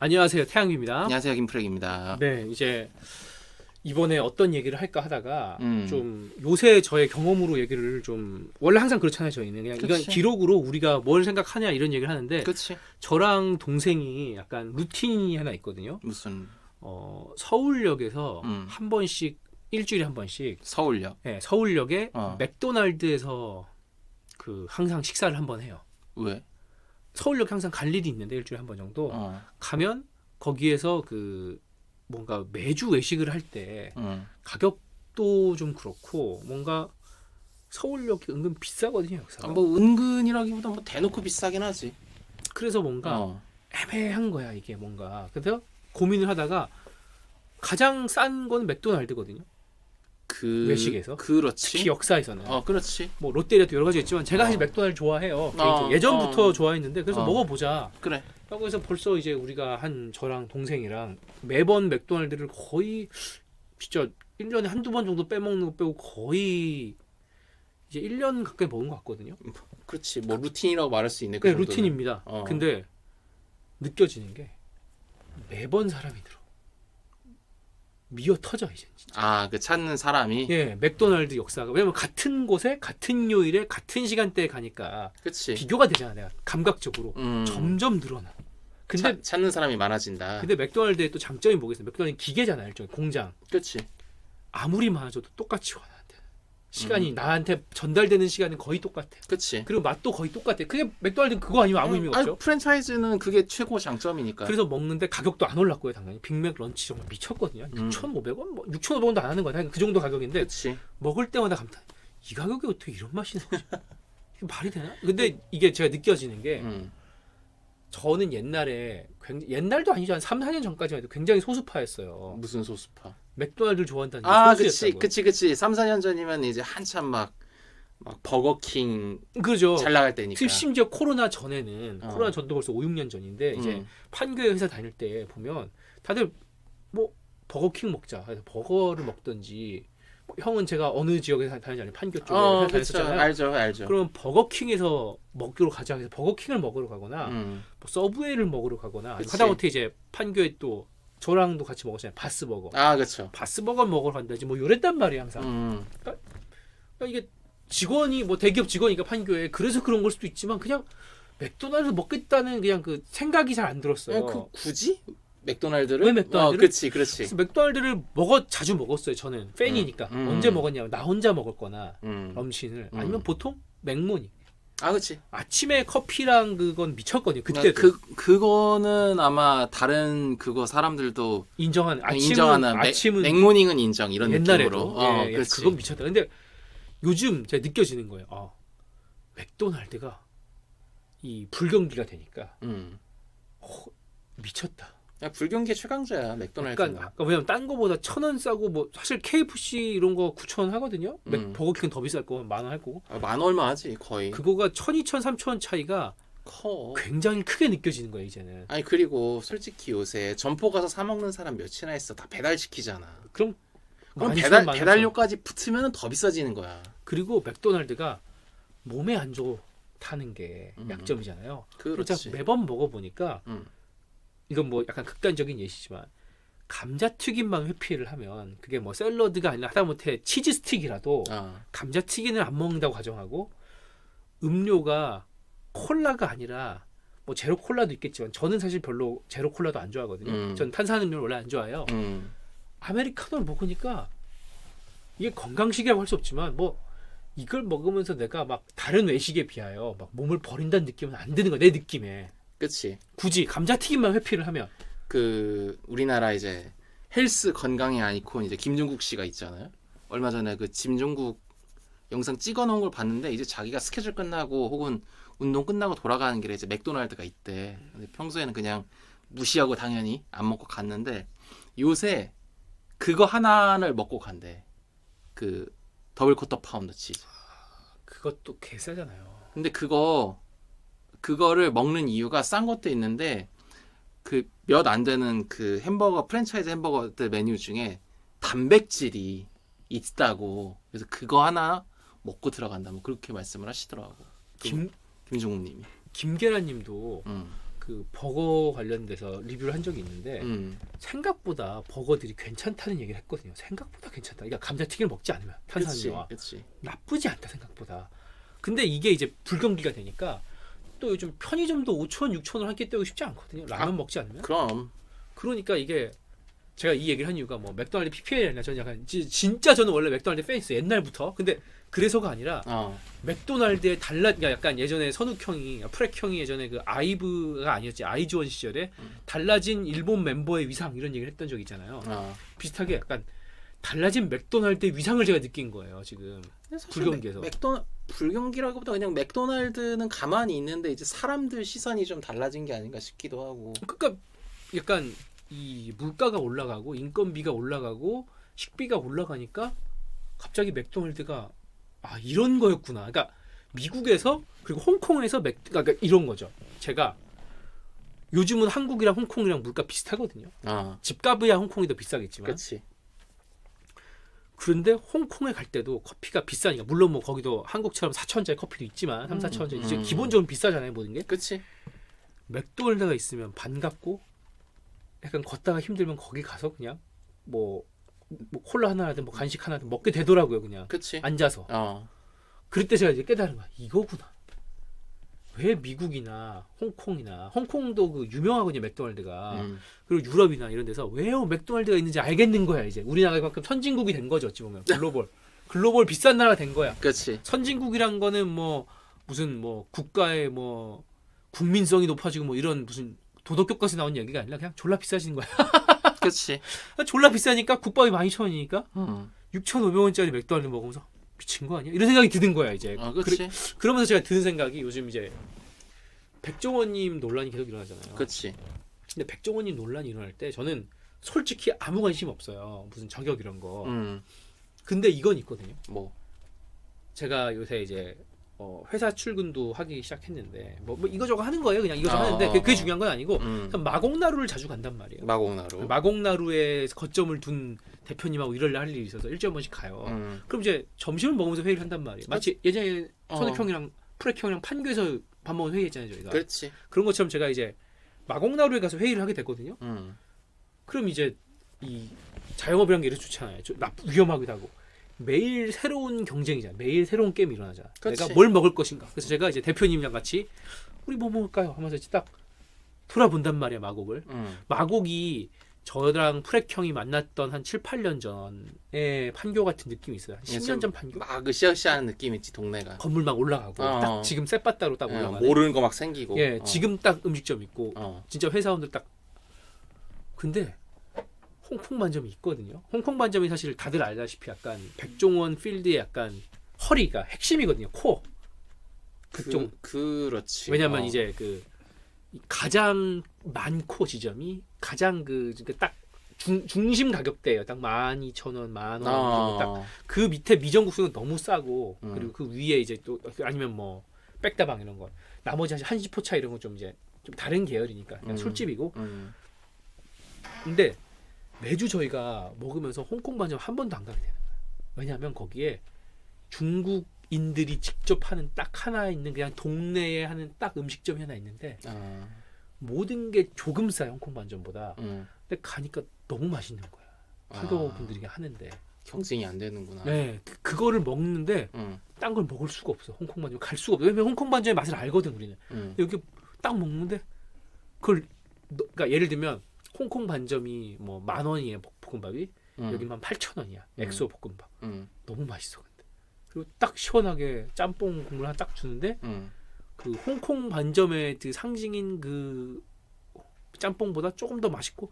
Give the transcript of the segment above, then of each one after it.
안녕하세요, 태양입니다. 안녕하세요, 김프렉입니다. 네, 이제 이번에 어떤 얘기를 할까 하다가 음. 좀 요새 저의 경험으로 얘기를 좀 원래 항상 그렇잖아요, 저희는 그냥 이건 그치. 기록으로 우리가 뭘 생각하냐 이런 얘기를 하는데 그치? 저랑 동생이 약간 루틴이 하나 있거든요. 무슨 서울역에서 음. 한 번씩 일주일에 한 번씩 서울역? 네, 서울역에 어. 맥도날드에서 그 항상 식사를 한 번 해요. 왜? 서울역 항상 갈 일이 있는데 일주일에 한 번 정도 어. 가면 거기에서 그 뭔가 매주 외식을 할 때 가격도 좀 그렇고 뭔가 서울역이 은근 비싸거든요, 여기서. 뭐 은근이라기보다 뭐 대놓고 비싸긴 하지. 그래서 뭔가 어. 애매한 거야, 이게 뭔가. 그래서 고민을 하다가 가장 싼 건 맥도날드거든요. 외식에서. 그렇지. 특히 역사에서는. 그렇지. 뭐 롯데리아도 여러 가지 있지만 제가 사실 맥도날드 좋아해요. 개인적으로. 예전부터 좋아했는데 그래서 먹어보자. 그래. 라고 해서 벌써 이제 우리가 한 저랑 동생이랑 매번 맥도날드를 거의 진짜 1년에 한두 번 정도 빼먹는 거 빼고 거의 이제 1년 가까이 먹은 것 같거든요. 그렇지. 뭐 루틴이라고 말할 수 있네. 네, 루틴입니다. 근데 느껴지는 게 매번 사람이 늘어. 미어 터져 이제 진짜. 그 찾는 사람이. 예, 맥도날드 역사가 왜냐면 같은 곳에 같은 요일에 같은 시간대에 가니까 그치. 비교가 되잖아, 내가 감각적으로. 점점 늘어나. 근데 찾는 사람이 많아진다. 근데 맥도날드의 또 장점이 뭐겠어요? 맥도날드는 기계잖아요, 일종의 공장. 그치. 아무리 많아져도 똑같이 와 나한테. 시간이 나한테 전달되는 시간은 거의 똑같아. 그치. 그리고 맛도 거의 똑같아. 그게 맥도날드는 그거 아니면 아무 의미가 없죠. 프랜차이즈는 그게 최고 장점이니까. 그래서 먹는데 가격도 안 올랐고요, 당연히. 빅맥 런치 정말 미쳤거든요. 6,500원? 뭐 6,500원도 안 하는 거야. 그 정도 가격인데 그치. 먹을 때마다 감탄. 이 가격에 어떻게 이런 맛이 나지? 이게 말이 되나? 근데 이게 제가 느껴지는 게 저는 옛날도 아니죠. 한 3, 4년 전까지만 해도 굉장히 소수파였어요. 무슨 소스파? 맥도날드를 좋아한다는 게 소수였다고요. 그치. 3, 4년 전이면 이제 한참 막 버거킹 그죠. 잘 나갈 때니까. 심지어 코로나 전에는 코로나 전도 벌써 5, 6년 전인데 이제 판교에 회사 다닐 때 보면 다들 뭐 버거킹 먹자. 그래서 버거를 먹든지 형은 제가 어느 지역에 다니지 않아요. 판교 쪽에 회사 다녔었잖아요. 알죠. 그럼 버거킹에서 먹기로 가자. 그래서 버거킹을 먹으러 가거나 뭐 서브웨이를 먹으러 가거나 하다못해 이제 판교에 또 저랑도 같이 먹었잖아요. 바스버거. 그렇죠. 바스버거 먹으러 간다지 뭐 이랬단 말이에요, 항상. 그러니까 이게 직원이 뭐 대기업 직원이니까 판교에 그래서 그런 걸 수도 있지만 그냥 맥도날드 먹겠다는 그냥 그 생각이 잘 안 들었어요. 굳이 맥도날드를? 왜 맥도날드를? 그렇지. 그래서 맥도날드를 자주 먹었어요. 저는 팬이니까. 언제 먹었냐면 나 혼자 먹을 거나 럼신을 아니면 보통 맥모닝. 그렇지. 아침에 커피랑 그건 미쳤거든요. 그때 그거는 아마 다른 그거 사람들도 인정하는 아침은 맥모닝은 인정 이런 옛날에도 느낌으로. 예, 그건 미쳤다. 근데 요즘 제가 느껴지는 거예요. 맥도날드가 이 불경기가 되니까 미쳤다. 불경기 최강자야 맥도날드는. 그러니까 왜냐면 딴 거보다 1,000원 싸고 뭐 사실 KFC 이런 거 9,000원 하거든요. 버거킹은 더 비쌀 거고 10,000원 할 거고. 만 얼마 하지 거의. 그거가 1,000, 2,000, 3,000원 차이가 커. 굉장히 크게 느껴지는 거예요 이제는. 그리고 솔직히 요새 점포 가서 사 먹는 사람 몇이나 있어. 다 배달 시키잖아. 그럼 배달료까지 붙으면 더 비싸지는 거야. 그리고 맥도날드가 몸에 안 좋다는 게 약점이잖아요. 그렇지. 매번 먹어보니까 이건 뭐 약간 극단적인 예시지만 감자튀김만 회피를 하면 그게 뭐 샐러드가 아니라 하다못해 치즈 스틱이라도 감자튀김을 안 먹는다고 가정하고 음료가 콜라가 아니라 뭐 제로 콜라도 있겠지만 저는 사실 별로 제로 콜라도 안 좋아하거든요. 전 탄산음료를 원래 안 좋아해요. 아메리카노를 먹으니까 이게 건강식이라고 할 수 없지만 뭐 이걸 먹으면서 내가 막 다른 외식에 비하여 막 몸을 버린다는 느낌은 안 드는 거야, 내 느낌에. 그치. 굳이 감자튀김만 회피를 하면 우리나라 이제 헬스 건강의 아이콘 이제 김종국 씨가 있잖아요. 얼마 전에 그 김종국 영상 찍어놓은 걸 봤는데 이제 자기가 스케줄 끝나고 혹은 운동 끝나고 돌아가는 길에 이제 맥도날드가 있대. 근데 평소에는 그냥 무시하고 당연히 안 먹고 갔는데 요새 그거 하나를 먹고 간대. 그 더블 쿼터 파운더 치즈. 그것도 개싸잖아요. 근데 그거를 먹는 이유가 싼 것도 있는데 그 몇 안 되는 그 햄버거 프랜차이즈 햄버거들 메뉴 중에 단백질이 있다고. 그래서 그거 하나 먹고 들어간다. 뭐 그렇게 말씀을 하시더라고. 김종국님이. 김계란님도 그 버거 관련돼서 리뷰를 한 적이 있는데 생각보다 버거들이 괜찮다는 얘기를 했거든요. 생각보다 괜찮다. 그러니까 감자튀김을 먹지 않으면 탄산음료와 나쁘지 않다 생각보다. 근데 이게 이제 불경기가 되니까 또 요즘 편의점도 5,000원, 6,000원 한 끼 때우기 쉽지 않거든요. 라면 먹지 않으면. 그럼. 그러니까 이게 제가 이 얘기를 한 이유가 뭐 맥도날드 PPL이나 저는 약간 진짜 저는 원래 맥도날드 팬이었어요. 옛날부터. 근데 그래서가 아니라 맥도날드의 그러니까 약간 예전에 선욱형이 프렉형이 예전에 그 아이브가 아니었지 아이즈원 시절에 달라진 일본 멤버의 위상 이런 얘기를 했던 적이 있잖아요. 비슷하게 약간 달라진 맥도날드의 위상을 제가 느낀 거예요. 지금 불경기에서. 불경기라기보다 그냥 맥도날드는 가만히 있는데 이제 사람들 시선이 좀 달라진 게 아닌가 싶기도 하고. 그러니까 약간 이 물가가 올라가고 인건비가 올라가고 식비가 올라가니까 갑자기 맥도날드가 이런 거였구나. 그러니까 미국에서 그리고 홍콩에서 그러니까 이런 거죠. 제가 요즘은 한국이랑 홍콩이랑 물가 비슷하거든요. 집값이야 홍콩이 더 비싸겠지만. 그치. 그런데 홍콩에 갈 때도 커피가 비싸니까 물론 뭐 거기도 한국처럼 4,000원짜리 커피도 있지만 3,000~4,000원짜리 이제 기본적으로 비싸잖아요 모든 게. 그치. 맥도날드가 있으면 반갑고 약간 걷다가 힘들면 거기 가서 그냥 뭐 콜라 하나라든 뭐 간식 하나든 먹게 되더라고요 그냥. 그치. 앉아서. 그럴 때 제가 이제 깨달은 거야. 이거구나. 왜 미국이나 홍콩도 그 유명하거든요 맥도날드가. 그리고 유럽이나 이런 데서 왜 맥도날드가 있는지 알겠는 거야 이제. 우리나라가 선진국이 된 거죠 어찌 보면. 글로벌 비싼 나라가 된 거야. 그치. 선진국이란 거는 뭐 무슨 뭐 국가의 뭐 국민성이 높아지고 뭐 이런 무슨 도덕교과서 나온 얘기가 아니라 그냥 졸라 비싸진 거야. 그치. 졸라 비싸니까 국밥이 12,000원이니까 6,500원짜리 맥도날드 먹으면서 미친 거 아니야? 이런 생각이 드는 거야 이제. 그치. 그러면서 제가 드는 생각이 요즘 이제 백종원님 논란이 계속 일어나잖아요. 그치. 근데 백종원님 논란이 일어날 때 저는 솔직히 아무 관심 없어요. 무슨 저격 이런 거. 근데 이건 있거든요. 뭐? 제가 요새 이제 회사 출근도 하기 시작했는데 뭐 이거저거 하는 거예요. 그냥 이거저거 하는데 그게 중요한 건 아니고 마곡나루를 자주 간단 말이에요. 마곡나루에 거점을 둔 대표님하고 일을 할 일이 있어서 일주일에 한 번씩 가요. 그럼 이제 점심을 먹으면서 회의를 한단 말이에요. 마치 예전에 선욱형이랑 프렉형이랑 판교에서 밥 먹은 회의했잖아요. 저희가. 그렇지. 그런 것처럼 제가 이제 마곡나루에 가서 회의를 하게 됐거든요. 그럼 이제 이 자영업이라는 게 이렇게 좋잖아요. 위험하기도 하고. 매일 새로운 경쟁이잖아. 매일 새로운 게임이 일어나잖아. 그치. 내가 뭘 먹을 것인가. 그래서 제가 이제 대표님이랑 같이 우리 뭐 먹을까요? 하면서 이제 딱 돌아본단 말이야 마곡을. 마곡이 저랑 프렉형이 만났던 한 7, 8년 전에 판교 같은 느낌이 있어요. 한 10년 전 판교. 막 으쌰으쌰한 느낌 있지 동네가. 건물 막 올라가고 딱 지금 셋바따로 딱 올라가네. 모르는 거 막 생기고. 예, 지금 딱 음식점 있고 진짜 회사원들 딱. 근데 홍콩 반점이 있거든요. 홍콩 반점이 사실 다들 알다시피 약간 백종원 필드의 약간 허리가 핵심이거든요. 코어. 그렇지. 왜냐면 이제 그 가장 많고 지점이 가장 딱 중심 가격대예요. 딱 12,000원, 10,000원 정도 딱 그 밑에 미정국수는 너무 싸고 그리고 그 위에 이제 또 아니면 뭐 백다방 이런 거. 나머지 한시포차 이런 건 좀 이제 좀 다른 계열이니까 그냥 술집이고. 근데 매주 저희가 먹으면서 홍콩 반점 한 번도 안 가게 되는 거예요. 왜냐하면 거기에 중국인들이 직접 하는 딱 하나 있는 그냥 동네에 하는 딱 음식점이 하나 있는데 모든 게 조금 싸요 홍콩 반점보다. 근데 가니까 너무 맛있는 거야. 한국 분들이 하는데 경쟁이 안 되는구나. 네, 그거를 먹는데 딴 걸 먹을 수가 없어. 홍콩 반점 갈 수가 없어. 왜냐면 홍콩 반점의 맛을 알거든 우리는. 여기 딱 먹는데 그걸 그러니까 예를 들면 홍콩 반점이 뭐 10,000원이에요 볶음밥이. 여기만 8,000원이야 엑소 볶음밥. 너무 맛있어 근데. 그리고 딱 시원하게 짬뽕 국물 하나 딱 주는데 그 홍콩 반점의 그 상징인 그 짬뽕보다 조금 더 맛있고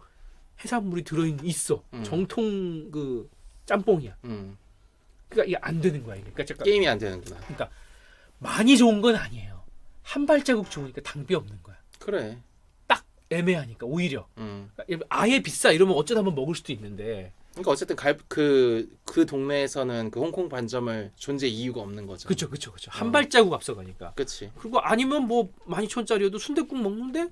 해산물이 있어. 정통 그 짬뽕이야. 그러니까 이게 안 되는 거야 이게. 그러니까 게임이 안 되는구나. 그러니까 많이 좋은 건 아니에요. 한 발자국 좋으니까 당비 없는 거야. 그래. 애매하니까 오히려 아예 비싸 이러면 어쩌다 한번 먹을 수도 있는데 그러니까 어쨌든 그 동네에서는 그 홍콩 반점을 존재 이유가 없는 거죠. 그렇죠. 한 발자국 앞서가니까. 그렇지. 그리고 아니면 뭐 12,000원짜리여도 순댓국 먹는데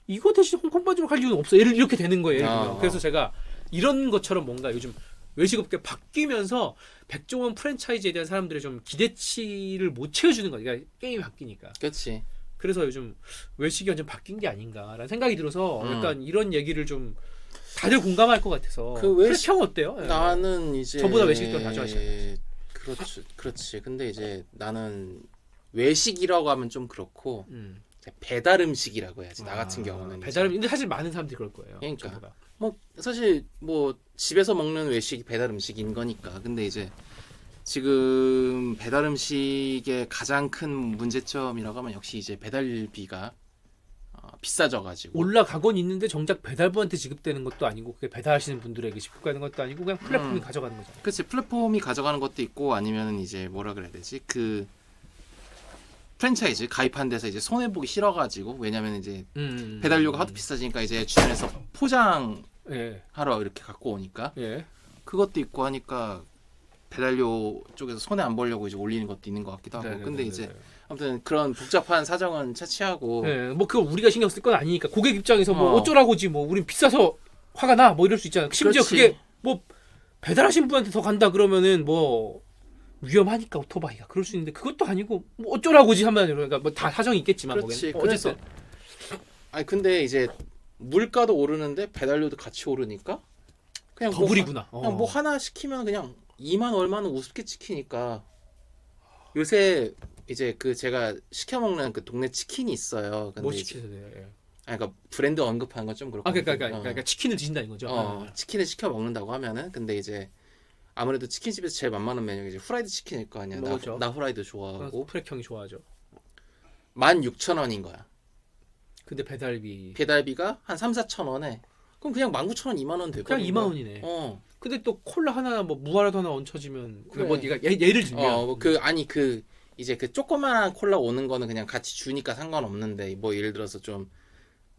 이거 대신 홍콩 반점 갈 이유는 없어. 이렇게 되는 거예요. 그래서 제가 이런 것처럼 뭔가 요즘 외식업계 바뀌면서 백종원 프랜차이즈에 대한 사람들의 좀 기대치를 못 채워주는 거예요. 그러니까 게임이 바뀌니까. 그렇지. 그래서 요즘 외식이 완전 바뀐 게 아닌가라는 생각이 들어서 약간 이런 얘기를 좀 다들 공감할 것 같아서. 그 외식 형 어때요? 나는 이제 저보다 외식도 자주 하시잖아요. 그렇지. 근데 이제 나는 외식이라고 하면 좀 그렇고 배달 음식이라고 해야지. 나 같은 경우는 배달 근데 사실 많은 사람들이 그럴 거예요. 그러니까 저보다. 뭐 사실 뭐 집에서 먹는 외식이 배달 음식인 거니까. 근데 이제 지금 배달 음식의 가장 큰 문제점이라고 하면 역시 이제 배달비가 비싸져가지고 올라가곤 있는데 정작 배달부한테 지급되는 것도 아니고 그게 배달하시는 분들에게 지급되는 것도 아니고 그냥 플랫폼이 가져가는 거잖아요. 그렇지. 플랫폼이 가져가는 것도 있고 아니면 이제 뭐라 그래야 되지? 그 프랜차이즈 가입한 데서 이제 손해 보기 싫어가지고 왜냐면 이제 배달료가 하도 비싸지니까 이제 주변에서 포장하러 예. 이렇게 갖고 오니까 예. 그것도 있고 하니까 배달료 쪽에서 손해 안 보려고 이제 올리는 것도 있는 것 같기도 하고. 네네네네. 근데 이제 아무튼 그런 복잡한 사정은 차치하고 네, 뭐 그걸 우리가 신경 쓸 건 아니니까 고객 입장에서 뭐 어. 어쩌라고지 뭐 우린 비싸서 화가 나 뭐 이럴 수 있잖아요. 심지어 그렇지. 그게 뭐 배달하신 분한테 더 간다 그러면은 뭐 위험하니까 오토바이가 그럴 수 있는데 그것도 아니고 뭐 어쩌라고지 하면 그러니까 뭐 다 사정이 있겠지만 그렇지. 어쨌든 아니 근데 이제 물가도 오르는데 배달료도 같이 오르니까 그냥 더블이구나. 그냥 뭐 하나 시키면 그냥 2만 얼마는 우습게 찍히니까 요새 이제 그 제가 시켜 먹는 그 동네 치킨이 있어요. 근데 뭐 이제 시키세요? 예. 그러니까 브랜드 언급하는 건 좀 그렇고. 그러니까 치킨을 드신다는 거죠. 치킨을 시켜 먹는다고 하면은 근데 이제 아무래도 치킨집에서 제일 만만한 메뉴가 이제 후라이드 치킨일 거 아니야. 그렇죠. 나 후라이드 좋아하고. 프렉형이 좋아하죠. 16,000원인 거야. 근데 배달비 배달비가 한 3-4,000원에 그럼 그냥 19,000원 2만 원 되고. 그냥 2만 원이네. 근데 또 콜라 하나 뭐 무화라도 하나 얹혀지면 그래. 뭐 네가 예를 들면 이제 그 조그만한 콜라 오는 거는 그냥 같이 주니까 상관없는데 뭐 예를 들어서 좀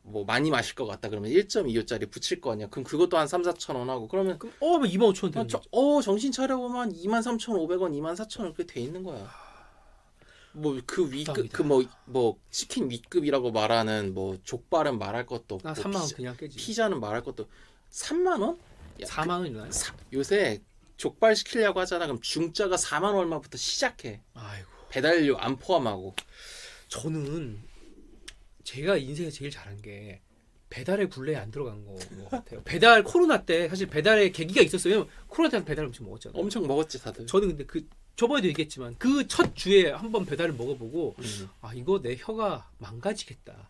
뭐 많이 마실 것 같다 그러면 1.25짜리 붙일 거 아니야. 그럼 그것도 한 3-4,000원 하고 그러면 뭐 25,000원 되는 거지. 정신 차려보면 23,500원, 24,000원 그렇게 돼 있는 거야. 뭐 그 위급 그 뭐 치킨 위급이라고 말하는 뭐 족발은 말할 것도 없고 3만 원 그냥 깨지. 피자는 말할 것도 3만 원? 4만 원이나요? 요새 족발 시키려고 하잖아. 그럼 중짜가 4만 얼마부터 시작해. 아이고. 배달료 안 포함하고. 저는 제가 인생에서 제일 잘한 게 배달의 굴레에 안 들어간 거 같아요. 배달 코로나 때 사실 배달의 계기가 있었어요. 왜냐면 코로나 때 배달 음식 먹었잖아요. 엄청 먹었지 다들. 저는 근데 그 저번에도 얘기했지만 그 첫 주에 한번 배달을 먹어보고 이거 내 혀가 망가지겠다.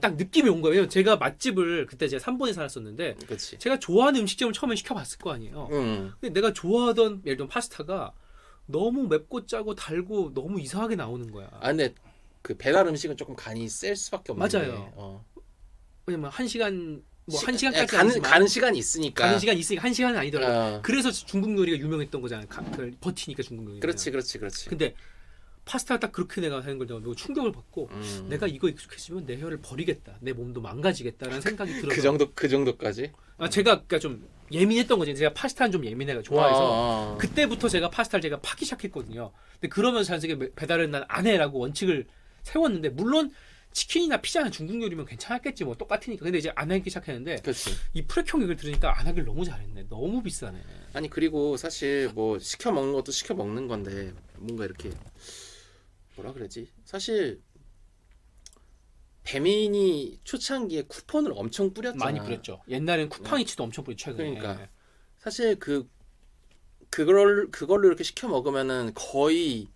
딱 느낌이 온 거예요. 왜냐면 제가 맛집을 그때 제가 3번에 살았었는데 그치. 제가 좋아하는 음식점을 처음에 시켜봤을 거 아니에요. 근데 내가 좋아하던 예를 들면 파스타가 너무 맵고 짜고 달고 너무 이상하게 나오는 거야. 근데 그 배달 음식은 조금 간이 셀 수밖에 없는 게. 맞아요. 왜냐면 1시간 뭐 1시간까지 가는 시간이 있으니까. 가는 시간이 있으니까 1시간은 아니더라도. 그래서 중국 요리가 유명했던 거잖아요. 버티니까 중국 요리. 그렇지. 근데 파스타가 딱 그렇게 내가 하는 걸 너무 충격을 받고 내가 이거 익숙해지면 내 혀를 버리겠다. 내 몸도 망가지겠다라는 생각이 들어서. 그 정도까지? 제가 그러니까 좀 예민했던 거지. 제가 파스타는 좀 예민해가 좋아해서 그때부터 제가 파스타를 제가 파기 시작했거든요. 근데 그러면서 자연스럽게 배달은 난 안 해라고 원칙을 세웠는데 물론 치킨이나 피자나 중국 요리면 괜찮았겠지 뭐 똑같으니까. 근데 이제 안 하기 시작했는데 그렇지. 이 프렉형 얘기를 들으니까 안 하길 너무 잘했네. 너무 비싸네. 아니 그리고 사실 뭐 시켜 먹는 것도 시켜 먹는 건데 뭔가 이렇게 뭐라 그러지? 사실 배민이 초창기에 쿠폰을 엄청 뿌렸잖아. 많이 뿌렸죠. 옛날엔 쿠팡이츠도 엄청 뿌렸죠. 최근에. 그러니까 사실 그걸로 이렇게 시켜 먹으면은 거의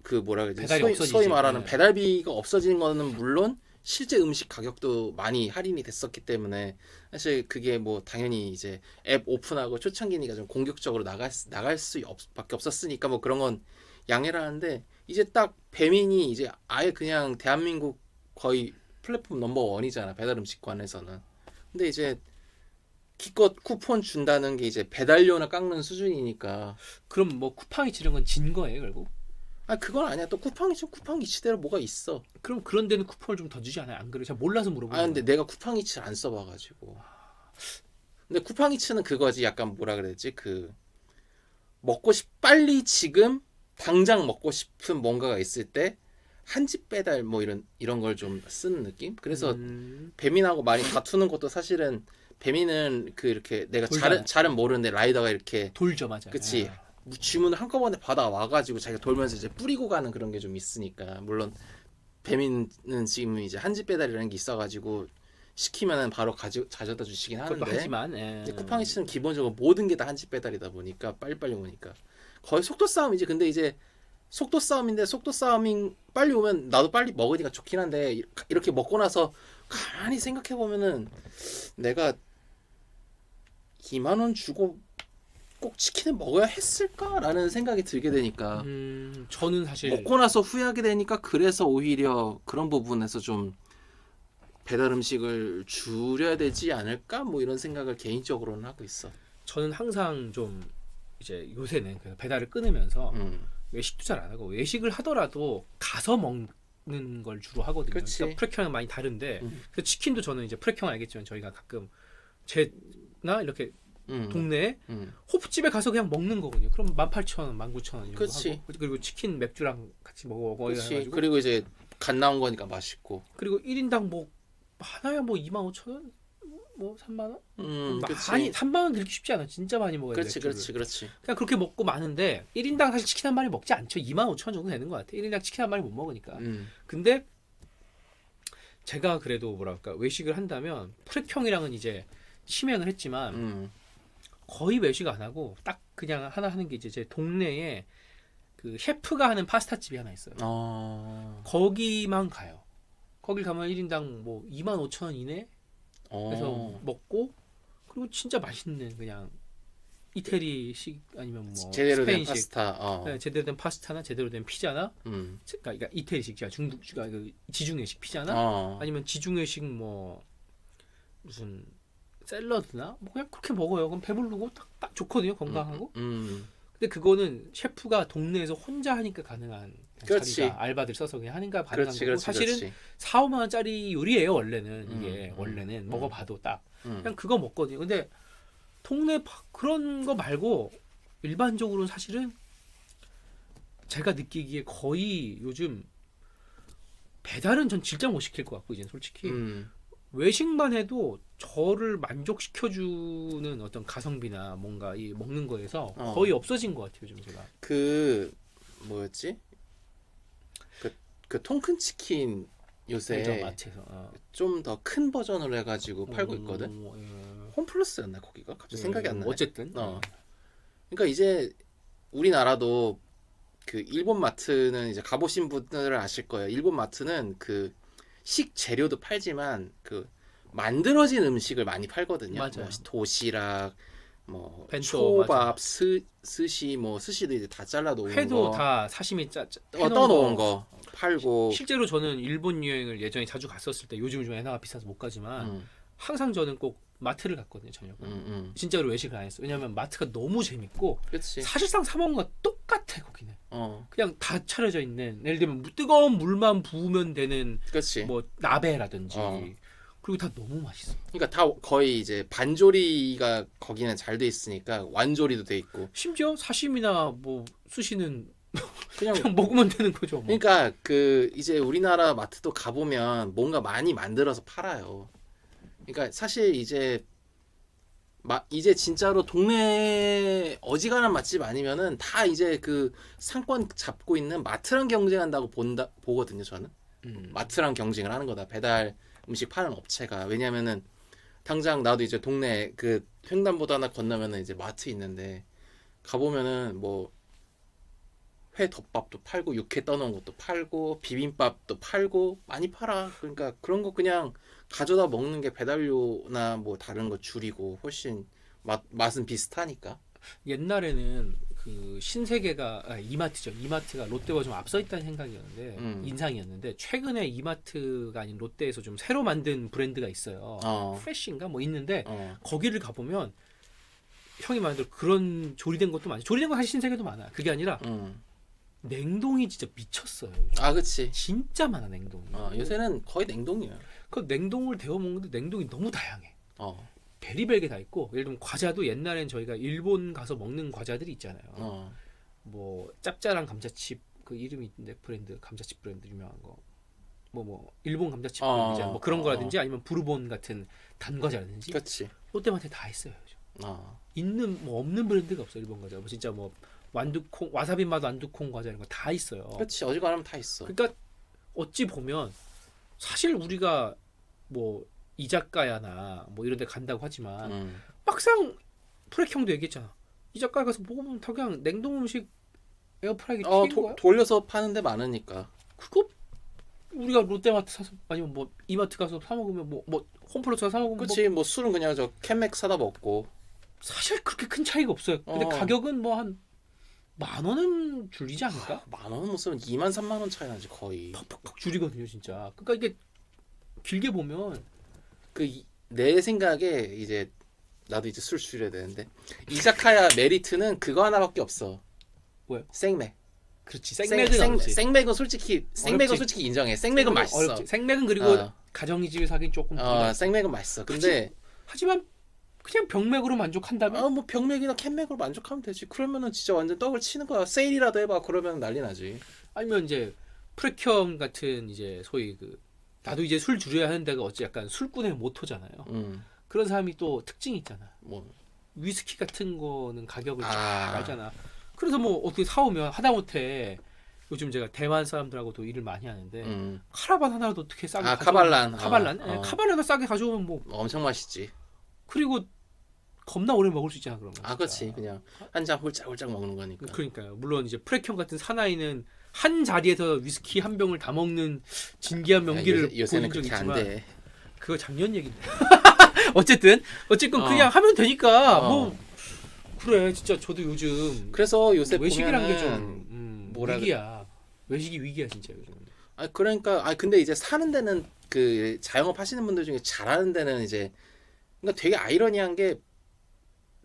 그 뭐라 그러지? 소위 말하는 배달비가 없어지는 거는 물론 실제 음식 가격도 많이 할인이 됐었기 때문에 사실 그게 뭐 당연히 이제 앱 오픈하고 초창기니까 좀 공격적으로 나갈 수밖에 없었으니까 뭐 그런 건 양해를 하는데 이제 딱 배민이 이제 아예 그냥 대한민국 거의 플랫폼 넘버 1이잖아. 배달 음식관에서는. 근데 이제 기껏 쿠폰 준다는 게 이제 배달료나 깎는 수준이니까. 그럼 뭐 쿠팡이츠 이런 건 진 거예요, 결국? 그건 아니야. 또 쿠팡이츠대로 뭐가 있어. 그럼 그런 데는 쿠폰을 좀 더 주지 않아요? 안 그래요? 제가 몰라서 물어보는 근데 내가 쿠팡이츠를 안 써봐가지고. 근데 쿠팡이츠는 그거지. 약간 뭐라 그랬지? 빨리 지금 당장 먹고 싶은 뭔가가 있을 때 한 집 배달 뭐 이런 걸 좀 쓰는 느낌? 그래서 배민하고 많이 다투는 것도 사실은 배민은 이렇게 내가 잘은 모르는데 라이더가 이렇게 돌죠, 맞아. 그치. 주문을 한꺼번에 받아 와가지고 자기가 돌면서 이제 뿌리고 가는 그런 게 좀 있으니까 물론 배민은 지금 이제 한집 배달이라는 게 있어가지고 시키면은 바로 가져다 주시긴 그것도 하는데 하지만 이제 쿠팡이츠는 기본적으로 모든 게 다 한집 배달이다 보니까 빨리빨리 오니까 거의 속도 싸움이지. 근데 이제 속도 싸움인데 속도 싸움인 빨리 오면 나도 빨리 먹으니까 좋긴 한데 이렇게 먹고 나서 가만히 생각해 보면은 내가 2만 원 주고 꼭 치킨을 먹어야 했을까라는 생각이 들게 되니까 저는 사실 먹고 나서 후회하게 되니까 그래서 오히려 그런 부분에서 좀 배달 음식을 줄여야 되지 않을까 뭐 이런 생각을 개인적으로는 하고 있어. 저는 항상 좀 이제 요새는 그 배달을 끊으면서 외식도 잘 안 하고 외식을 하더라도 가서 먹는 걸 주로 하거든요. 그치. 그러니까 프레형은 많이 다른데 그 치킨도 저는 이제 프레형 알겠지만 저희가 가끔 제나 이렇게 동네에 호프집에 가서 그냥 먹는 거거든요. 그럼 18,000원, 19,000원 이런 그치. 거 하고 그리고 치킨 맥주랑 같이 먹어 그렇지. 해가지고 그리고 이제 갓 나온 거니까 맛있고. 그리고 1인당 뭐 하나야 뭐 25,000원, 뭐 3만 원? 그치. 많이 3만 원 들기 쉽지 않아. 진짜 많이 먹어야 돼. 그렇지. 그냥 그렇게 먹고 마는데 1인당 사실 치킨 한 마리 먹지 않죠. 25,000원 정도 되는 것 같아. 1인당 치킨 한 마리 못 먹으니까. 근데 제가 그래도 뭐랄까 외식을 한다면 프렉형이랑은 이제 심행을 했지만 거의 외식 안 하고 딱 그냥 하나 하는 게 이제 제 동네에 그 셰프가 하는 파스타 집이 하나 있어요. 거기만 가요. 거길 가면 1인당 뭐 25,000원 이내 그래서 먹고 그리고 진짜 맛있는 그냥 이태리식 아니면 뭐 제대로 된 스페인식 파스타. 네, 제대로 된 파스타나 제대로 된 피자나 그러니까 이태리식 중국식 그 지중해식 피자나 아니면 지중해식 뭐 무슨 샐러드나 뭐 그냥 그렇게 먹어요. 그럼 배부르고 딱 좋거든요. 건강하고. 근데 그거는 셰프가 동네에서 혼자 하니까 가능한 자리가 알바들 써서 그냥 하니까 가능한 거고 사실은 4, 5만 원짜리 요리예요. 원래는 이게 원래는 먹어봐도 딱 그냥 그거 먹거든요. 근데 동네 그런 거 말고 일반적으로 사실은 제가 느끼기에 거의 요즘 배달은 전 진짜 못 시킬 것 같고 이제 솔직히 외식만 해도 저를 만족시켜주는 어떤 가성비나 뭔가 이 먹는 거에서 거의 없어진 것 같아요. 요즘 제가 그 뭐였지? 그 통큰 치킨 요새 마트에서 좀 더 큰 버전으로 해가지고 팔고 있거든. 홈플러스였나 거기가? 갑자기 생각이 안 나. 어쨌든. 그러니까 이제 우리나라도 그 일본 마트는 이제 가보신 분들은 아실 거예요. 일본 마트는 그 식재료도 팔지만 그 만들어진 음식을 많이 팔거든요. 맞아요. 뭐 도시락, 뭐 벤또, 초밥, 스시, 뭐 스시도 이제 다 잘라 놓은 회도 거, 다 사시미 떠놓은 거 팔고. 실제로 저는 일본 여행을 예전에 자주 갔었을 때 요즘은 좀 엔화가 비싸서 못 가지만 항상 저는 꼭 마트를 갔거든요. 저녁에. 진짜로 외식을 안 했어. 왜냐하면 마트가 너무 재밌고 그치. 사실상 사 먹은 거 똑같아 거기는. 그냥 다 차려져 있는 예를 들면 뜨거운 물만 부으면 되는 그치. 뭐 나베라든지 그리고 다 너무 맛있어. 그러니까 다 거의 이제 반조리가 거기는 잘 돼 있으니까 완조리도 돼 있고. 심지어 사시미나 뭐 스시는 그냥 먹으면 되는 거죠. 뭐. 그러니까 그 이제 우리나라 마트도 가보면 뭔가 많이 만들어서 팔아요. 그러니까 사실 이제 이제 진짜로 동네 어지간한 맛집 아니면은 다 이제 그 상권 잡고 있는 마트랑 경쟁한다고 보거든요. 저는 마트랑 경쟁을 하는 거다. 배달 음식 파는 업체가. 왜냐면은 당장 나도 이제 동네 그 횡단보도 하나 건너면은 이제 마트 있는데 가보면은 뭐 회 덮밥도 팔고 육회 떠놓은 것도 팔고 비빔밥도 팔고 많이 팔아. 그러니까 그런 거 그냥 가져다 먹는 게 배달료나 뭐 다른 거 줄이고 훨씬 맛은 비슷하니까. 옛날에는 그 신세계가 이마트죠. 이마트가 롯데와 좀 앞서 있다는 생각이었는데 인상이었는데 최근에 이마트가 아닌 롯데에서 좀 새로 만든 브랜드가 있어요. 프레쉬인가 뭐 있는데 거기를 가보면 형이 말한 대로 그런 조리된 것도 많아요. 조리된 거 사실 신세계도 많아. 그게 아니라 냉동이 진짜 미쳤어요. 요즘. 그치. 진짜 많아 냉동이. 요새는 거의 냉동이에요. 그 냉동을 데워 먹는데 냉동이 너무 다양해. 베리벨게 다 있고 예를 들면 과자도 옛날엔 저희가 일본 가서 먹는 과자들이 있잖아요. 뭐 짭짤한 감자칩 그 이름이 있는데 브랜드 감자칩 브랜드 유명한 거. 뭐 일본 감자칩 브랜드잖아. 뭐 그런 거라든지 아니면 부르본 같은 단 과자라든지. 그렇지. 롯데마트에 다 있어요. 요즘. 있는 뭐 없는 브랜드가 없어 일본 과자. 뭐 진짜 뭐 완두콩 와사비 맛 완두콩 과자 이런 거 다 있어요. 그렇지. 어지간하면 다 있어. 그러니까 어찌 보면 사실 우리가 뭐 이자카야나 뭐 이런 데 간다고 하지만 막상 프렉 형도 얘기했잖아. 이자카야 가서 먹으면 다 그냥 냉동 음식 에어프라이기 튀긴 거야. 돌려서 파는 데 많으니까. 그거 우리가 롯데마트 사서 아니면 뭐 이마트 가서 사 먹으면 뭐 홈플러스 사 먹으면 그렇지. 뭐 술은 그냥 저 캔맥 사다 먹고. 사실 그렇게 큰 차이가 없어요. 근데 가격은 뭐 한 10,000원은 줄이지 않을까? 10,000원 못 쓰면 2만 3만 원 차이 나지 거의. 팍팍팍 줄이거든요, 진짜. 그러니까 이게 길게 보면 내 생각에 이제 나도 이제 술 줄여야 되는데 이자카야 메리트는 그거 하나밖에 없어. 뭐요? 생맥. 그렇지. 생맥은 솔직히 인정해. 생맥은 생맥은 맛있어. 어렵지. 생맥은 그리고 가정집에서 하긴 조금 생맥은 맛있어. 근데 하지만 그냥 병맥으로 만족한다면 뭐 병맥이나 캔맥으로 만족하면 되지. 그러면은 진짜 완전 떡을 치는 거야. 세일이라도 해봐. 그러면 난리 나지. 아니면 이제 프렉형 같은 이제 소위 나도 이제 술 줄여야 하는 데가 어찌 약간 술꾼의 모토잖아요. 그런 사람이 또 특징이 있잖아. 뭐 위스키 같은 거는 가격을 쫙 알잖아. 그래서 뭐 어떻게 사오면 하다못해 요즘 제가 대만 사람들하고도 일을 많이 하는데 카라반 하나라도 어떻게 싸게 카발란. 카발란 하나 싸게 가져오면 뭐 엄청 맛있지. 그리고 겁나 오래 먹을 수 있잖아. 그러면 그렇지. 그냥 한 잔 홀짝홀짝 먹는 거니까. 그러니까요. 물론 이제 프렉형 같은 사나이는 한 자리에서 위스키 한 병을 다 먹는 진기한 명기를 요새는 보인 적이 그렇게 있지만 안 돼. 그거 작년 얘긴데. 어쨌든 그냥 하면 되니까 뭐 그래. 진짜 저도 요즘 그래서 요새 외식이란 게 좀 위기야. 외식이 위기야 진짜 요즘. 그러니까 근데 이제 사는 데는 그 자영업 하시는 분들 중에 잘하는 데는 이제 그러니까 되게 아이러니한 게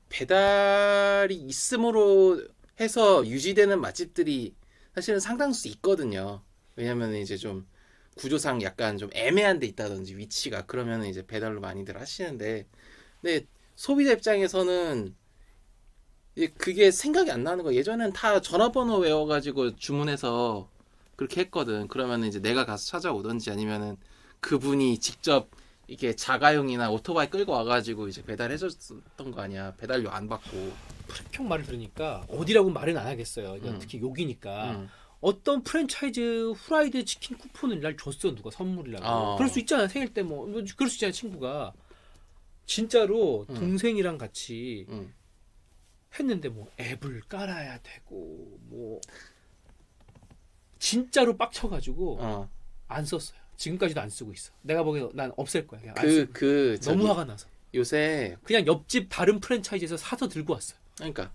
배달이 있음으로 해서 유지되는 맛집들이 사실은 상당수 있거든요. 왜냐면 이제 좀 구조상 약간 좀 애매한 데 있다든지 위치가 그러면 이제 배달로 많이들 하시는데 근데 소비자 입장에서는 그게 생각이 안 나는 거. 예전엔 다 전화번호 외워가지고 주문해서 그렇게 했거든. 그러면 이제 내가 가서 찾아오든지 아니면은 그분이 직접 이렇게 자가용이나 오토바이 끌고 와가지고 이제 배달해줬던 거 아니야. 배달료 안 받고. 프렉형 말을 들으니까 어디라고 말은 안 하겠어요. 특히 욕이니까. 어떤 프랜차이즈 후라이드 치킨 쿠폰을 날 줬어. 누가 선물이라고. 그럴 수 있잖아. 생일 때 뭐 그럴 수 있잖아. 친구가. 진짜로 동생이랑 같이 했는데 뭐 앱을 깔아야 되고 뭐 진짜로 빡쳐가지고 안 썼어요. 지금까지도 안 쓰고 있어. 내가 보기엔 난 없앨 거야. 그냥 너무 화가 나서. 요새 그냥 옆집 다른 프랜차이즈에서 사서 들고 왔어요. 그러니까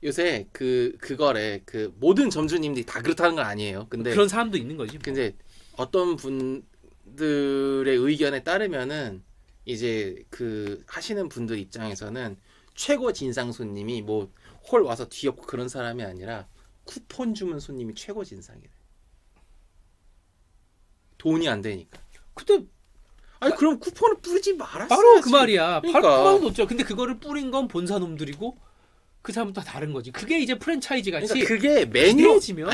요새 그거래. 모든 점주님들이 다 그렇다는 건 아니에요. 근데 그런 사람도 있는 거지. 뭐. 근데 어떤 분들의 의견에 따르면은 이제 하시는 분들 입장에서는 최고 진상 손님이 뭐 홀 와서 뒤엎고 그런 사람이 아니라 쿠폰 주문 손님이 최고 진상이래. 돈이 안 되니까. 근데 그럼 쿠폰을 뿌리지 말았어야지. 바로 그 말이야. 그러니까. 바로 놓죠. 근데 그거를 뿌린 건 본사 놈들이고 그 사람은 다 다른 거지. 그게 이제 프랜차이즈 같이. 그러니까 그게 매뉴얼. 지면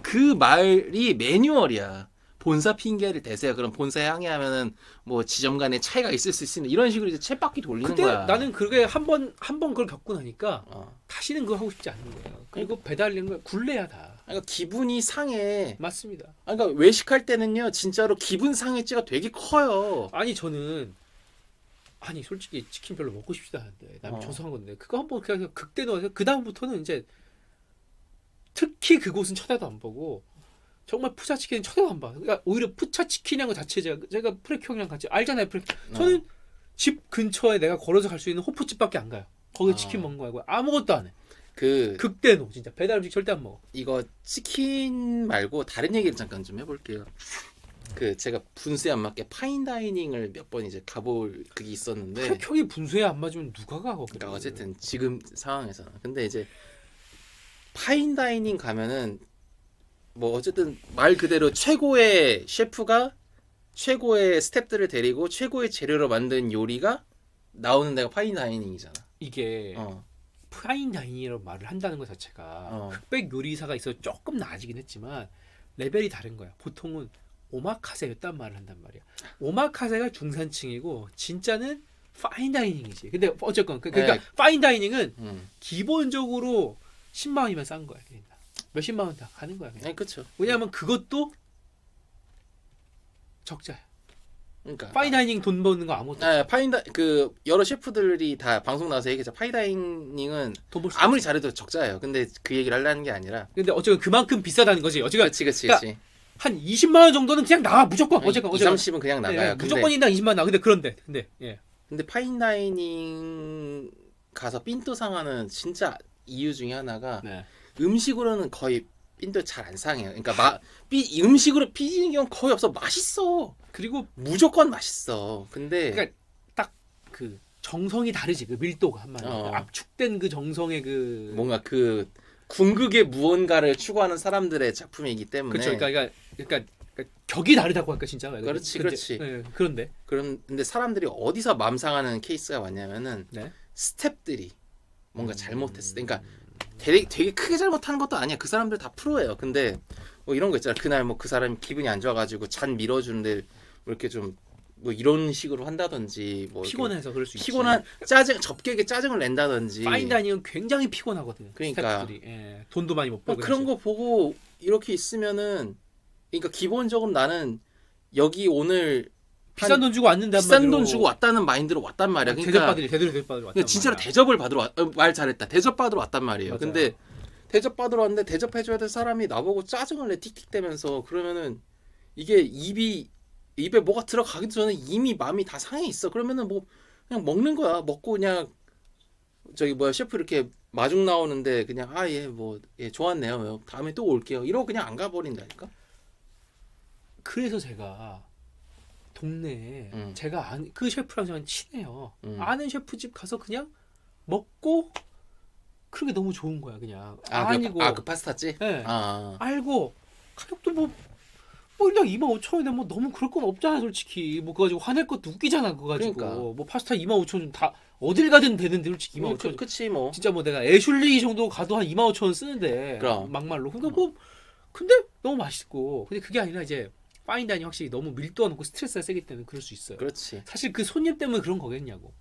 그 말이 매뉴얼이야. 본사 핑계를 대세요. 그럼 본사 향해하면은 뭐 지점 간에 차이가 있을 수 있으니 이런 식으로 이제 쳇바퀴 돌리는 거야. 나는 그게 한 번 그걸 겪고 나니까 다시는 그거 하고 싶지 않는 거예요. 그리고 배달하는 거 굴레야 다. 그러니까 기분이 상해. 맞습니다. 그러니까 외식할 때는요, 진짜로 기분 상해지가 되게 커요. 저는 솔직히 치킨 별로 먹고 싶지도 않은데 남이 줘서 한 건데 그거 한번 그냥 극대노해서 그 다음부터는 이제 특히 그곳은 쳐다도 안 보고. 정말 푸차치킨은 쳐다도 안 봐. 그러니까 오히려 푸차치킨이라는 것 자체 제가 프렉형이랑 같이 알잖아요. 저는 집 근처에 내가 걸어서 갈 수 있는 호프집밖에 안 가요. 거기 치킨 먹는 거 말고 아무것도 안 해. 극대노 진짜 배달 음식 절대 안 먹어. 이거 치킨 말고 다른 얘기를 잠깐 좀 해볼게요. 제가 분수에 안 맞게 파인다이닝을 몇 번 이제 가볼 그게 있었는데 프렉형이 분수에 안 맞으면 누가 가 거기? 그러니까 어쨌든 지금 상황에서는 근데 이제 파인다이닝 가면은 뭐 어쨌든 말 그대로 최고의 셰프가 최고의 스태프들을 데리고 최고의 재료로 만든 요리가 나오는 데가 파인다이닝이잖아. 이게 파인다이닝이라고 말을 한다는 것 자체가 흑백 요리사가 있어 조금 나아지긴 했지만 레벨이 다른 거야. 보통은 오마카세였단 말을 한단 말이야. 오마카세가 중산층이고 진짜는 파인다이닝이지. 근데 어쨌건 그러니까 파인다이닝은 기본적으로 10만 원이면 싼 거야. 몇십만 원 다 가는 거야. 그냥. 그렇죠. 왜냐하면 그것도 적자야. 그러니까 파인다이닝 돈 버는 거 아무것도 네, 그 여러 셰프들이 다 방송 나와서 얘기했죠. 파인다이닝은 돈 벌 수 아무리 없어. 잘해도 적자예요. 근데 그 얘기를 하려는 게 아니라. 근데 어쨌든 그만큼 비싸다는 거지. 어쨌든 그렇지. 그러니까 한 20만 원 정도는 그냥 나와 무조건. 어쨌든 30은 그냥 나가요. 예, 무조건 인당 20만 원 나와. 근데 예. 근데 파인다이닝 가서 삔또 상하는 진짜 이유 중에 하나가 네. 음식으로는 거의 삔또 잘 안 상해요. 그러니까 음식으로 삐지는 경우는 거의 없어. 맛있어. 그리고 무조건 맛있어. 근데 그러니까 딱 그 정성이 다르지. 그 밀도가 한마디로 압축된 그 정성의 그 뭔가 그 궁극의 무언가를 추구하는 사람들의 작품이기 때문에. 그렇죠. 그러니까 격이 다르다고 할까 진짜. 그렇지. 예, 그런데 근데 사람들이 어디서 맘상하는 케이스가 왔냐면은 네. 스텝들이 뭔가 잘못했을 때, 그러니까 되게 크게 잘못하는 것도 아니야. 그 사람들 다 프로예요. 근데 뭐 이런 거 있잖아. 그날 뭐 그 사람이 기분이 안 좋아가지고 잔 밀어주는데 뭐 이렇게 좀 뭐 이런 식으로 한다든지 뭐 피곤해서 그럴 수 있지. 피곤한 접객에 짜증을 낸다든지. 파인다이닝은 굉장히 피곤하거든요. 그러니까 스태프들이. 예, 돈도 많이 못 벌고 그런 거 보고 이렇게 있으면은 그러니까 기본적으로 나는 여기 오늘 비싼 돈 주고 왔는데 비싼 돈 주고 왔다는 마인드로 왔단 말이야. 그러니까 제대로 대접받으러 왔단 진짜로 말이야. 대접을 받으러 말 잘했다. 대접받으러 왔단 말이에요. 맞아요. 근데 대접받으러 왔는데 대접해줘야 될 사람이 나보고 짜증을 내 틱틱대면서 그러면은 이게 입에 뭐가 들어가기도 전에 이미 마음이 다 상해 있어. 그러면은 뭐 그냥 먹는 거야. 먹고 그냥 저기 뭐야 셰프 이렇게 마중 나오는데 그냥 예 좋았네요. 다음에 또 올게요. 이러고 그냥 안 가버린다니까. 그래서 제가 동네에 제가 그 셰프랑 저는 친해요. 아는 셰프집 가서 그냥 먹고 그런 게 너무 좋은 거야 그냥. 아니고 그 파스타집? 네. 아. 알고 가격도 뭐 일당 25,000원인데 뭐 너무 그럴 건 없잖아 솔직히. 뭐 그거 가지고 화낼 것도 웃기잖아 그거 가지고. 그러니까. 뭐 파스타 25,000원 다 어딜 가든 되는데 솔직히 25,000원. 그치 뭐. 진짜 뭐 내가 애슐리 정도 가도 한 25,000원 쓰는데 그럼. 막말로. 그러니까 뭐 근데 너무 맛있고. 근데 그게 아니라 이제 파인다이닝 확실히 너무 밀도가 높고 스트레스가 세기 때문에 그럴 수 있어요. 그렇지. 사실 그 손님 때문에 그런 거겠냐고.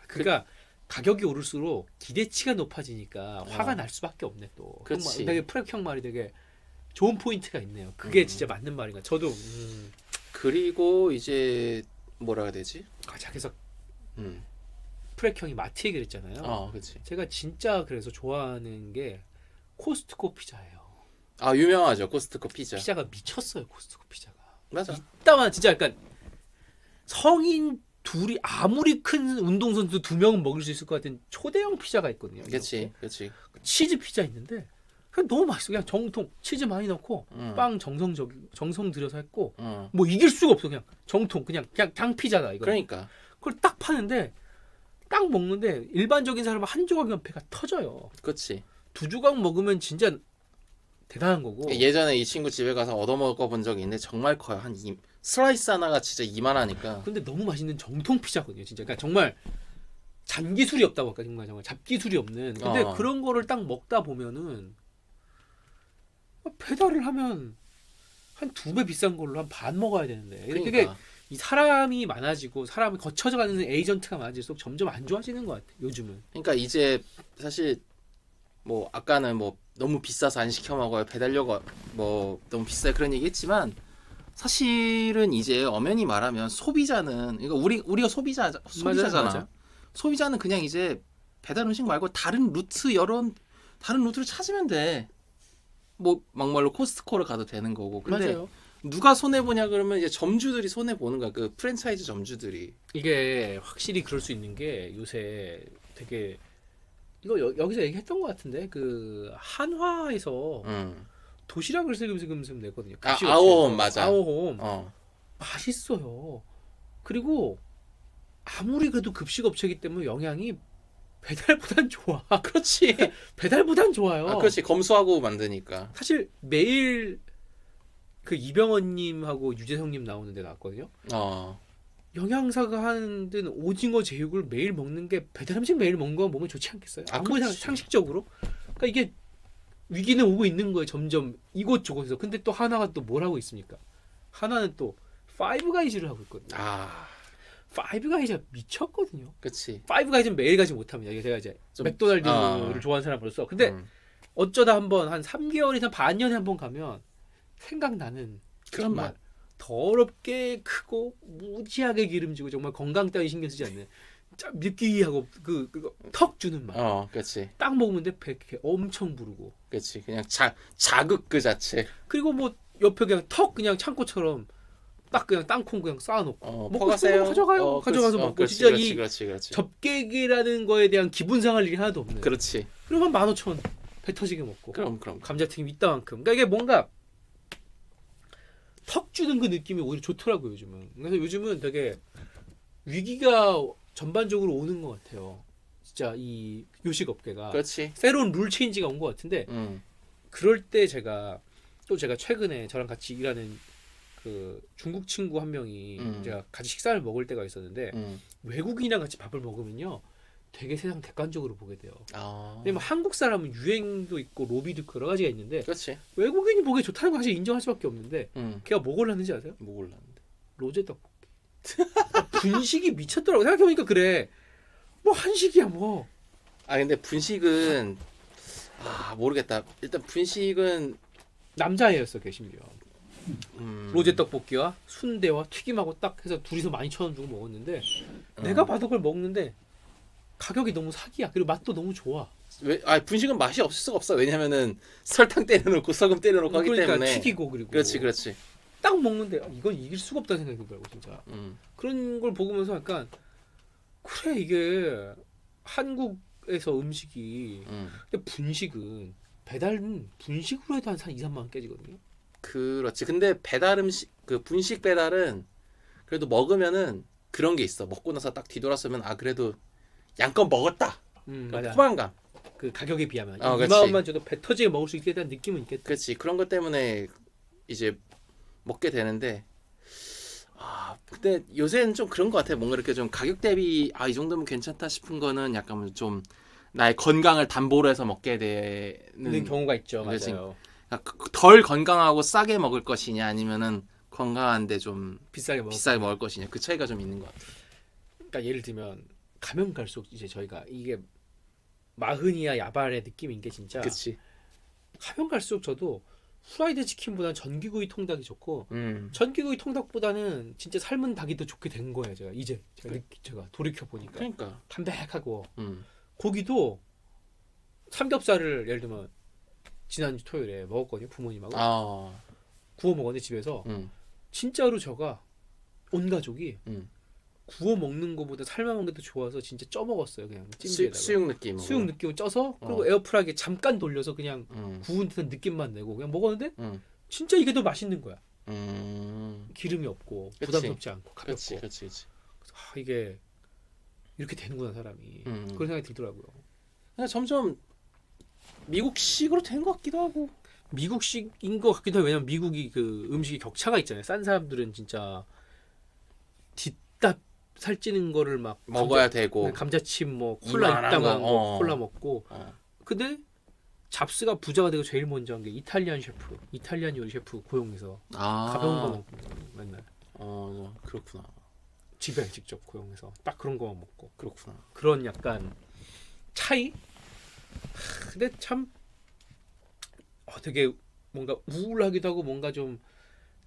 그러니까 가격이 오를수록 기대치가 높아지니까 화가 날 수밖에 없네 또. 그렇지. 되게 프렉형 말이 되게 좋은 포인트가 있네요. 그게 진짜 맞는 말인가. 저도 그리고 이제 뭐라 해야 되지? 그래서 음. 프렉형이 마트 얘기를 했잖아요. 그렇지. 제가 진짜 그래서 좋아하는 게 코스트코 피자예요. 유명하죠. 코스트코 피자. 피자가 미쳤어요. 코스트코 피자가. 맞아. 이따만 진짜 약간 성인 둘이 아무리 큰 운동선수 2명은 먹을 수 있을 것 같은 초대형 피자가 있거든요. 그렇지. 치즈 피자 있는데 그냥 너무 맛있어. 그냥 정통 치즈 많이 넣고 빵 정성 들여서 했고 뭐 이길 수가 없어. 그냥 정통 그냥 피자다 이거. 그러니까 그걸 딱 파는데 딱 먹는데 일반적인 사람은 한 조각이면 배가 터져요. 그렇지. 2조각 먹으면 진짜 대단한 거고. 예전에 이 친구 집에 가서 얻어 먹어본 적이 있는데 정말 커요. 슬라이스 하나가 진짜 이만하니까. 근데 너무 맛있는 정통 피자거든요. 진짜. 그러니까 정말 잔기술이 없다고 할까 정말 잡기술이 없는. 근데 그런 거를 딱 먹다 보면은 배달을 하면 한 2배 비싼 걸로 한 반 먹어야 되는데. 그러니까. 그게 이 사람이 많아지고 사람이 거쳐져가는 에이전트가 많아질수록 점점 안 좋아지는 것 같아. 요즘은. 그러니까 이제 사실 뭐 아까는 뭐 너무 비싸서 안 시켜 먹어요. 배달료가 뭐 너무 비싸요 그런 얘기했지만 사실은 이제 엄연히 말하면 소비자는 그러니까 우리가 소비자잖아. 맞아. 소비자는 그냥 이제 배달 음식 말고 다른 루트를 찾으면 돼. 뭐 막말로 코스트코를 가도 되는 거고. 근데 맞아요. 누가 손해 보냐 그러면 이제 점주들이 손해 보는 거야. 그 프랜차이즈 점주들이. 이게 확실히 그럴 수 있는 게 요새 되게 이거 여기서 얘기했던 것 같은데 그 한화에서 도시락을 슬금슬금 내거든요. 아오홈 맞아. 아오홈 맛있어요. 그리고 아무리 그래도 급식 업체이기 때문에 영양이 배달보단 좋아. 그렇지. 배달보단 좋아요. 그렇지. 검수하고 만드니까. 사실 매일 그 이병헌님하고 유재석님 나오는 데 나왔거든요. 영양사가 하는 데는 오징어 제육을 매일 먹는 게 배달 음식 매일 먹는 거 몸에 좋지 않겠어요? 아무리 상식적으로. 그러니까 이게 위기는 오고 있는 거예요. 점점 이곳저곳에서. 근데 또 하나가 또 뭘 하고 있습니까? 하나는 또 파이브가이즈를 하고 있거든요. 파이브가이즈가 미쳤거든요. 그렇지. 파이브가이즈는 매일 가지 못합니다. 이게 제가 이제 맥도날드를 좋아하는 사람으로서. 근데 어쩌다 한번 한 3개월 이상 반년에 한 번 가면 생각나는 그런 맛. 더럽게 크고 무지하게 기름지고 정말 건강 따위 신경 쓰지 않는 느끼하고 턱 주는 맛. 그렇지. 딱 먹으면 배 이렇게 엄청 부르고. 그렇지. 그냥 자극 그 자체. 그리고 뭐 옆에 그냥 턱 그냥 창고처럼 딱 그냥 땅콩 그냥 쌓아놓고 먹고 싶은 거 가져가요. 가져가서 먹고. 그렇지, 진짜 그렇지. 접객이라는 거에 대한 기분 상할 일이 하나도 없는. 그렇지. 그러면 15,000원 배 터지게 먹고. 그럼. 감자튀김 이따만큼. 그러니까 이게 뭔가 턱 주는 그 느낌이 오히려 좋더라고요 요즘은. 그래서 요즘은 되게 위기가 전반적으로 오는 것 같아요. 진짜 이 요식업계가. 그렇지. 새로운 룰 체인지가 온 것 같은데 그럴 때 제가 최근에 저랑 같이 일하는 그 중국 친구 한 명이 제가 같이 식사를 먹을 때가 있었는데 외국인이랑 같이 밥을 먹으면요 되게 세상 객관적으로 보게 돼요. 왜냐면 한국 사람은 유행도 있고 로비도 있고 여러 가지가 있는데 그렇지. 외국인이 보기에 좋다는 거 사실 인정할 수밖에 없는데 걔가 뭐 골랐는지 아세요? 뭐 골랐는데? 로제 떡볶이. 분식이 미쳤더라고. 생각해보니까 그래. 뭐 한식이야 뭐. 근데 분식은 모르겠다. 일단 분식은 남자애였어 걔 심지어. 로제 떡볶이와 순대와 튀김하고 딱 해서 둘이서 12,000원 주고 먹었는데 내가 봐도 그걸 먹는데 가격이 너무 사기야. 그리고 맛도 너무 좋아. 분식은 맛이 없을 수가 없어. 왜냐면은 설탕 때려놓고 소금 때려놓고 하기 그러니까 때문에. 튀기고 그리고. 그렇지. 딱 먹는데 이건 이길 수가 없다는 생각이 들더라고 진짜. 그런 걸 보면서 약간 그래 이게 한국에서 음식이 근데 분식은 배달은 분식으로 해도 한 2-3만 원 깨지거든요. 그렇지. 근데 배달 음식 그 분식 배달은 그래도 먹으면은 그런 게 있어. 먹고 나서 딱 뒤돌아서면 그래도 양껏 먹었다. 맞아. 포만감. 그 가격에 비하면 2만 그렇지. 원만 줘도 배 터지게 먹을 수 있게 대한 느낌은 있겠다. 그렇지. 그런 것 때문에 이제 먹게 되는데 근데 요새는 좀 그런 것 같아. 뭔가 이렇게 좀 가격 대비 이 정도면 괜찮다 싶은 거는 약간 좀 나의 건강을 담보로 해서 먹게 되는 경우가 있죠. 그렇지. 맞아요. 덜 건강하고 싸게 먹을 것이냐 아니면은 건강한데 좀 비싸게 먹을 것이냐 그 차이가 좀 있는 것 같아. 그러니까 예를 들면 가면 갈수록 이제 저희가 이게 마흔이야 야발의 느낌인 게 진짜. 그렇지. 가면 갈수록 저도 후라이드 치킨보다는 전기구이 통닭이 좋고 전기구이 통닭보다는 진짜 삶은 닭이 더 좋게 된 거예요. 제가 돌이켜 보니까. 그러니까 담백하고 고기도 삼겹살을 예를 들면 지난주 토요일에 먹었거든요. 부모님하고 구워 먹었는데 집에서 진짜로 저가 온 가족이 구워 먹는 거보다 삶아 먹는 게 더 좋아서 진짜 쪄 먹었어요. 그냥 찜기에다가 수육 느낌을 쪄서 그리고 에어프라이기에 잠깐 돌려서 그냥 구운 듯한 느낌만 내고 그냥 먹었는데 진짜 이게 더 맛있는 거야. 기름이 없고 부담스럽지 않고 가볍고. 그렇지. 이게 이렇게 되는구나 사람이. 그런 생각이 들더라고요. 그냥 점점 미국식으로 된 것 같기도 하고. 미국식인 것 같기도 해요. 왜냐면 미국이 그 음식이 격차가 있잖아요. 싼 사람들은 진짜 뒷답 살찌는 거를 막 먹어야 되고 감자칩 뭐 콜라 이따만 콜라 먹고 근데 잡스가 부자가 되고 제일 먼저 한 게 이탈리안 요리 셰프 고용해서 가벼운 거 먹고 맨날 그렇구나. 집에 직접 고용해서 딱 그런 거만 먹고 그렇구나. 그런 약간 차이. 근데 참 되게 뭔가 우울하기도 하고 뭔가 좀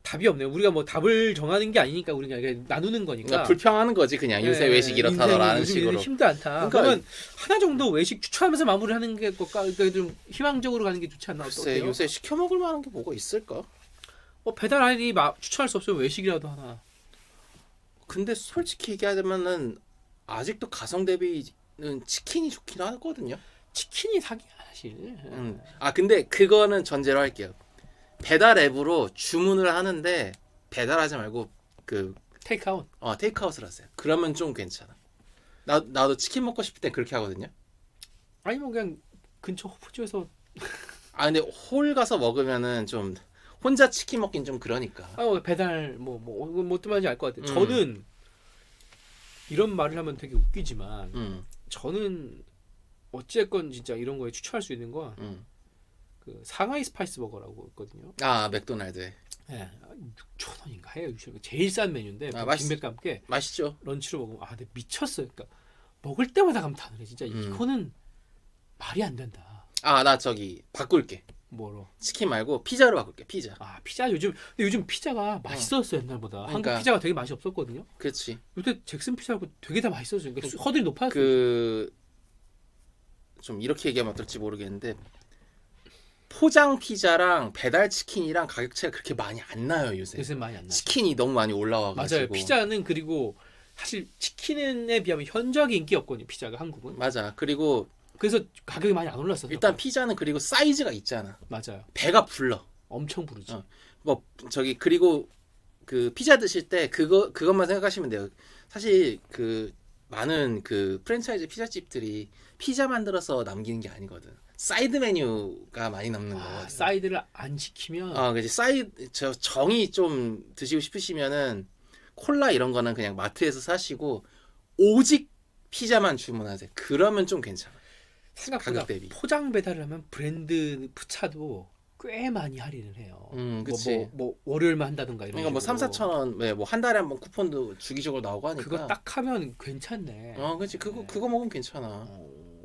답이 없네요. 우리가 뭐 답을 정하는 게 아니니까 우리가 이게 나누는 거니까 불평하는 거지 그냥. 요새 외식 이렇다더라는 식으로. 힘도 않다. 그러면 하나 정도 외식 추천하면서 마무리하는 게 그러니까 좀 희망적으로 가는 게 좋지 않나. 글쎄 요새 시켜 먹을 만한 게 뭐가 있을까? 배달 아이디 추천할 수 없으면 외식이라도 하나. 근데 솔직히 얘기하자면은 아직도 가성 대비는 치킨이 좋긴 하거든요. 치킨이 사기야 사실. 근데 그거는 전제로 할게요. 배달 앱으로 주문을 하는데 배달하지 말고 그 테이크아웃. 테이크아웃을 하세요. 그러면 좀 괜찮아. 나도 치킨 먹고 싶을 때 그렇게 하거든요. 아니면 그냥 근처 호프집에서. 근데 홀 가서 먹으면은 좀 혼자 치킨 먹긴 좀 그러니까. 배달 뭐 어떤 말인지 알 것 같아요. 저는 이런 말을 하면 되게 웃기지만 저는 어찌됐건 진짜 이런 거에 추천할 수 있는 건 그 상하이 스파이스 버거라고 있거든요. 맥도날드. 네, 6,000원인가 해요. 제일 싼 메뉴인데 빅맥과 함께 맛있죠. 런치로 먹으면 근데 미쳤어요. 그러니까 먹을 때마다 감탄을 해. 진짜 이거는 말이 안 된다. 나 저기 바꿀게. 뭐로? 치킨 말고 피자로 바꿀게. 피자. 아 피자 근데 요즘 피자가 맛있었어 옛날보다. 그러니까. 한국 피자가 되게 맛이 없었거든요. 그렇지. 요새 잭슨 피자하고 되게 다 맛있어져. 그러니까 허들이 높아졌어. 좀 이렇게 얘기하면 어떨지 모르겠는데 포장 피자랑 배달 치킨이랑 가격 차이가 그렇게 많이 안 나요 요새. 요새 많이 안 나. 치킨이 너무 많이 올라와가지고. 맞아요. 피자는 그리고 사실 치킨에 비하면 현저하게 인기 없거든요. 피자가 한국은. 맞아. 그리고 그래서 가격이 많이 안 올랐어. 일단 피자는 그리고 사이즈가 있잖아. 맞아요. 배가 불러. 엄청 부르지. 뭐 저기 그리고 그 피자 드실 때 그것만 생각하시면 돼요. 사실 그 많은 그 프랜차이즈 피자집들이 피자 만들어서 남기는 게 아니거든. 사이드 메뉴가 많이 남는 거거든. 사이드를 안 시키면 그지 정이 좀 드시고 싶으시면은 콜라 이런 거는 그냥 마트에서 사시고 오직 피자만 주문하세요. 그러면 좀 괜찮아. 생각보다 가격 대비. 포장 배달을 하면 브랜드 푸차도 꽤 많이 할인을 해요. 그치. 뭐 월요일만 한다든가 이런. 그러니까 뭐 3-4천 원, 뭐 한 달에 한 번 쿠폰도 주기적으로 나오고 하니까. 그거 딱 하면 괜찮네. 그렇지. 그거 먹으면 괜찮아.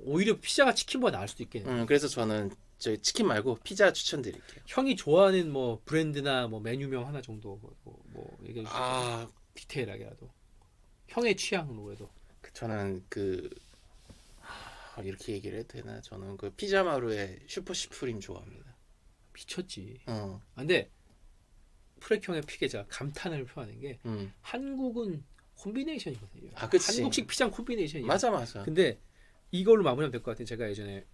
오히려 피자가 치킨보다 나을 수도 있겠네. 그래서 저는 저희 치킨 말고 피자 추천드릴게요. 형이 좋아하는 뭐 브랜드나 뭐 메뉴명 하나 정도 뭐 얘기해 주세요. 디테일하게라도. 형의 취향으로 해도. 저는 이렇게 얘기를 해도 되나? 저는 그 피자마루의 슈퍼 슈프림 좋아합니다. 미쳤지. 어. 근데 프렉형의 피게자 감탄을 표하는 게 한국은 콤비네이션이거든요. 그치. 한국식 피자 콤비네이션이야. 맞아. 근데 이걸로 마무리하면 될 것 같아요. 제가 예전에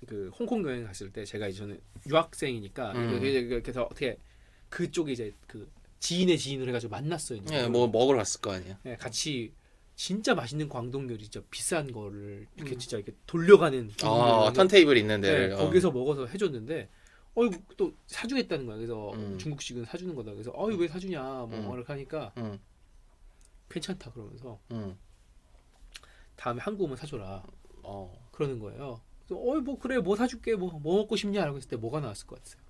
그 홍콩 여행 갔을 때 제가 예전에 유학생이니까 그래서 어떻게 그쪽에 이제 그 지인의 지인을 해가지고 만났어요. 네, 뭐 먹으러 갔을 거 아니야. 네, 같이 진짜 맛있는 광동 요리, 진짜 비싼 거를 이렇게 진짜 이렇게 돌려가는 턴테이블 있는데 거기서 먹어서 해줬는데 또 사주겠다는 거야. 그래서 중국식은 사주는 거다. 그래서 왜 사주냐 뭐 이렇게 하니까 괜찮다 그러면서 다음에 한국 오면 사줘라 그러는 거예요. 그래서 뭐 그래 뭐 사줄게 뭐 먹고 싶냐 라고 했을 때 뭐가 나왔을 것 같아요.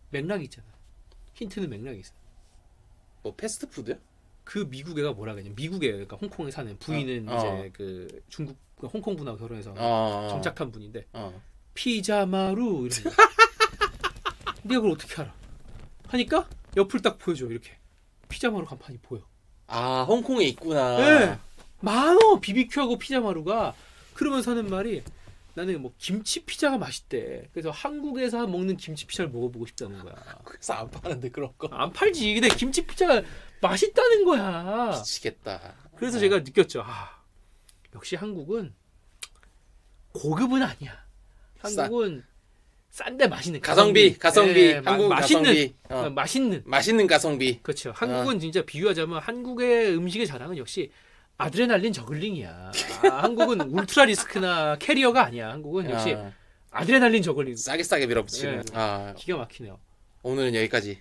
맥락이 있잖아. 힌트는 맥락이 있어. 뭐 패스트푸드야? 그 미국 애가 뭐라 그러냐. 미국에 그러니까 홍콩에 사는 부인은 이제 그 중국 홍콩 분하고 결혼해서 정착한 분인데 피자마루 이런 거. 네가 그걸 어떻게 알아? 하니까 옆을 딱 보여줘. 이렇게 피자마루 간판이 보여. 홍콩에 있구나. 네. 많어. 비비큐하고 피자마루가. 그러면서 하는 말이 나는 뭐 김치 피자가 맛있대. 그래서 한국에서 먹는 김치 피자를 먹어보고 싶다는 거야. 그래서 안 파는데 그런 거. 안 팔지. 근데 김치 피자가 맛있다는 거야. 미치겠다. 그래서 제가 느꼈죠. 역시 한국은 고급은 아니야. 한국은 싼데 맛있는 가성비. 한국 맛있는 가성비. 맛있는 가성비. 그렇죠. 한국은 진짜 비유하자면 한국의 음식의 자랑은 역시 아드레날린 저글링이야. 한국은 울트라 리스크나 캐리어가 아니야. 한국은 역시 아드레날린 저글링. 싸게 밀어붙이는. 기가 막히네요. 오늘은 여기까지.